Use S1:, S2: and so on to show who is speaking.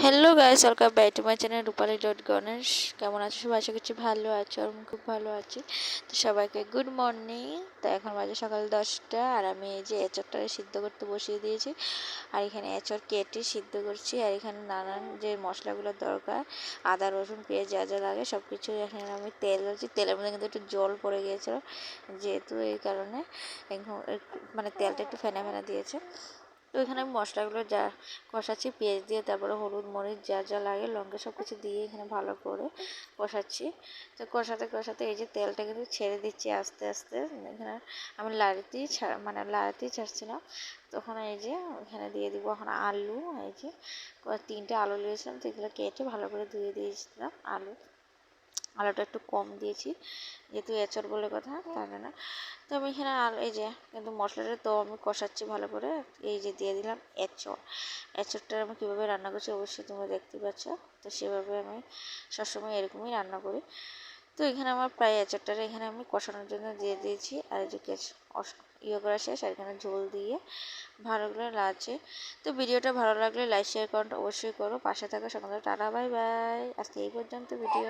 S1: Hello guys, welcome back to my channel Rupali dot Ganesh. কেমন আছো সবাই? আশা করছি ভালো আছো, আর আমি খুব ভালো আছি। তো সবাইকে গুড মর্নিং। তো এখন বাজে সকাল 10টা, আর আমি এই যে এঁচড়টা সিদ্ধ করতে বসিয়ে দিয়েছি। আর এখানে এঁচড় কেটে সিদ্ধ করছি। আর এখানে নানান যে মশলাগুলোর দরকার, আদা রসুন পেঁয়াজ যা যা লাগে সব কিছু এখানে আমি তেল দিচ্ছি। তেলের মধ্যে কিন্তু একটু জল পড়ে গিয়েছিল, যেহেতু এই কারণে মানে তেলটা একটু ফেনা ফেনা দিয়েছে। তো এখানে আমি মশলাগুলো যা কষাচ্ছি, পেঁয়াজ দিয়ে, তারপরে হলুদ মরিচ যা যা লাগে লঙ্কা সব কিছু দিয়ে এখানে ভালো করে কষাচ্ছি। তো কষাতে কষাতে এই যে তেলটা কিন্তু ছেড়ে দিচ্ছি আস্তে আস্তে। এখানে আমি লাড়াতেই ছাড়ছিলাম। তখন এই যে এখানে দিয়ে দিব এখন আলু। এই যে 3টে আলু নিয়েছিলাম, তো এগুলো কেটে ভালো করে ধুয়ে দিয়েছিলাম। আলুটা একটু কম দিয়েছি, যেহেতু এঁচড় বলে কথা, তার জন্য। তো আমি এখানে এই যে কিন্তু মশলাটা তো আমি কষাচ্ছি ভালো করে। এই যে দিয়ে দিলাম এঁচড়টা আমি কীভাবে রান্না করছি অবশ্যই তোমরা দেখতে পাচ্ছ। তো সেভাবে আমি সবসময় এরকমই রান্না করি। তো এখানে আমার প্রায় এঁচড়টা এখানে আমি কষানোর জন্য দিয়ে দিয়েছি। আর এই যে করা শেষ, আর এখানে ঝোল দিয়ে ভালো করে লাগছে। তো ভিডিওটা ভালো লাগলে লাইক শেয়ার কমেন্ট অবশ্যই করো, পাশে থাকা সকালে টাটা বাই বাই। আজকে এই পর্যন্ত ভিডিও।